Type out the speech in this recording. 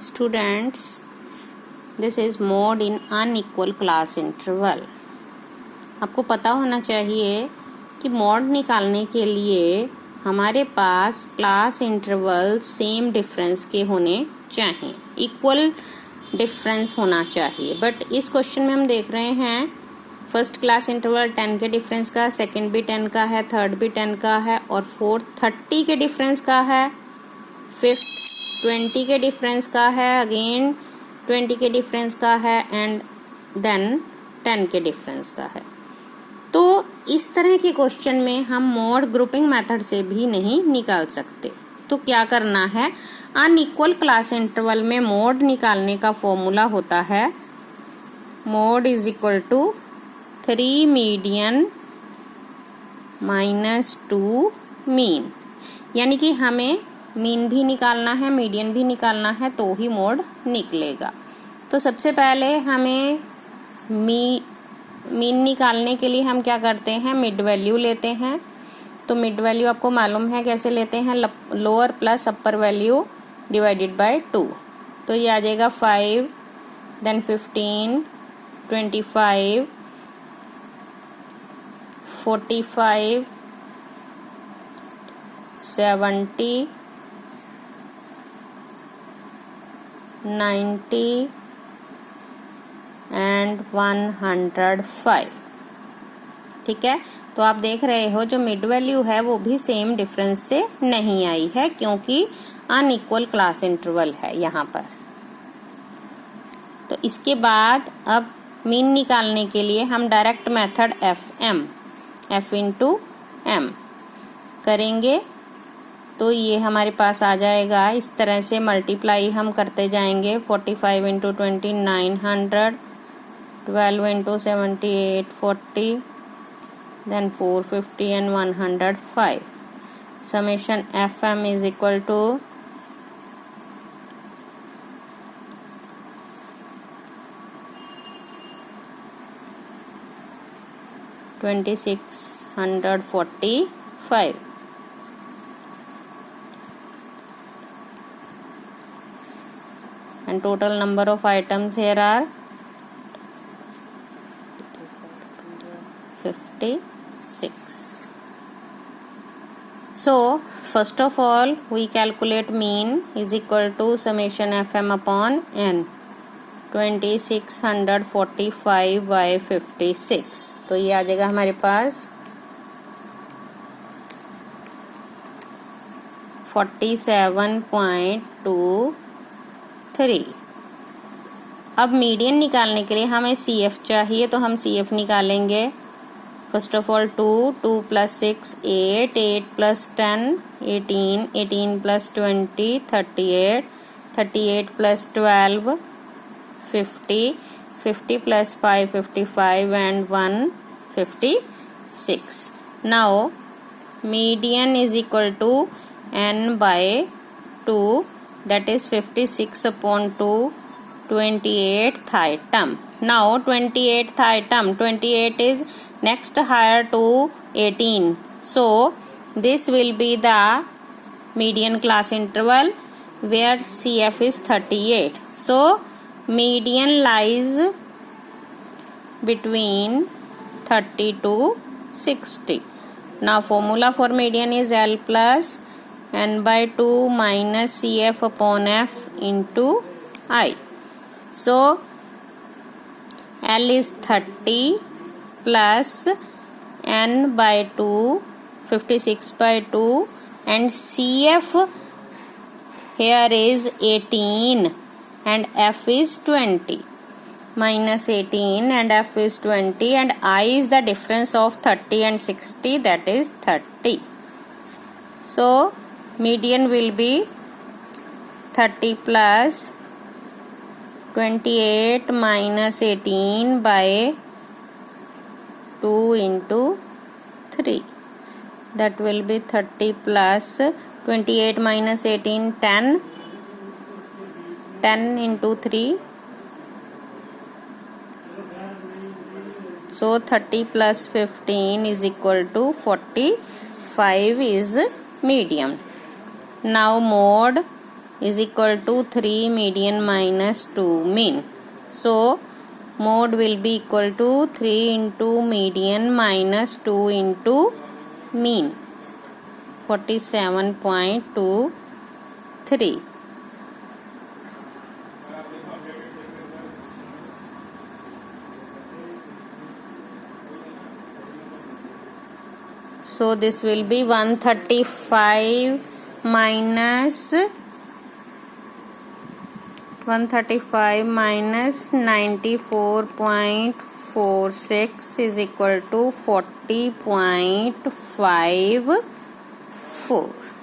Students, this is mode in unequal class interval. आपको पता होना चाहिए कि मॉड निकालने के लिए हमारे पास क्लास इंटरवल सेम डिफरेंस के होने चाहिए, इक्वल डिफरेंस होना चाहिए. बट इस क्वेश्चन में हम देख रहे हैं फर्स्ट क्लास इंटरवल 10 के डिफरेंस का, सेकंड भी 10 का है, थर्ड भी 10 का है और फोर्थ 30 के डिफरेंस का है, फिफ्थ 20 के डिफरेंस का है, अगेन 20 के डिफरेंस का है एंड देन 10 के डिफरेंस का है. तो इस तरह के क्वेश्चन में हम मॉड ग्रुपिंग मेथड से भी नहीं निकाल सकते. तो क्या करना है, अनइक्वल क्लास इंटरवल में मॉड निकालने का फॉर्मूला होता है mod is equal to 3 median minus 2 mean. यानी कि हमें मीन भी निकालना है, मीडियन भी निकालना है तो ही मॉड निकलेगा. तो सबसे पहले हमें मीन निकालने के लिए हम क्या करते हैं, मिड वैल्यू लेते हैं. तो मिड वैल्यू आपको मालूम है कैसे लेते हैं, lower plus upper value divided by 2. तो ये आ जाएगा 5, देन 15, 25, 45, 70, 90 एंड 105. ठीक है. तो आप देख रहे हो जो मिड वैल्यू है वो भी सेम डिफरेंस से नहीं आई है क्योंकि अनइक्वल क्लास इंटरवल है यहाँ पर. तो इसके बाद अब मीन निकालने के लिए हम direct method f into m करेंगे. तो ये हमारे पास आ जाएगा, इस तरह से मल्टीप्लाई हम करते जाएंगे. 45 into 20 900, 12 into 78 40, then 450 and 105. Summation fm is equal to 2645. And total number of items here are 56. So first of all we calculate mean is equal to summation fm upon n. 2645 by 56. तो ये आ जाएगा हमारे पास 47.23. अब median निकालने के लिए हमें CF चाहिए तो हम CF निकालेंगे. First of all 2 plus 6 8, 8 plus 10 18, 18 plus 20 38, 38 plus 12 50, 50 plus 5 55 and 1 56. Now median is equal to n by 2, that is 56 upon 2, 28th item. Now 28th item, 28 is next higher to 18. So this will be the median class interval where CF is 38. So median lies between 30 to 60. Now formula for median is L plus n by 2 minus CF upon F into I. So L is 30 plus n by 2 56 by 2 and CF here is 18 and F is 20, minus 18 and F is 20 and I is the difference of 30 and 60, that is 30. So median will be 30 plus 28 minus 18 by 2 into 3, that will be 30 plus 28 minus 18 10 into 3. So 30 plus 15 is equal to 45 is median. Now mode is equal to 3 median minus 2 mean. So mode will be equal to 3 into median minus 2 into mean, 47.23. So this will be 135 minus 94.46 is equal to 40.54.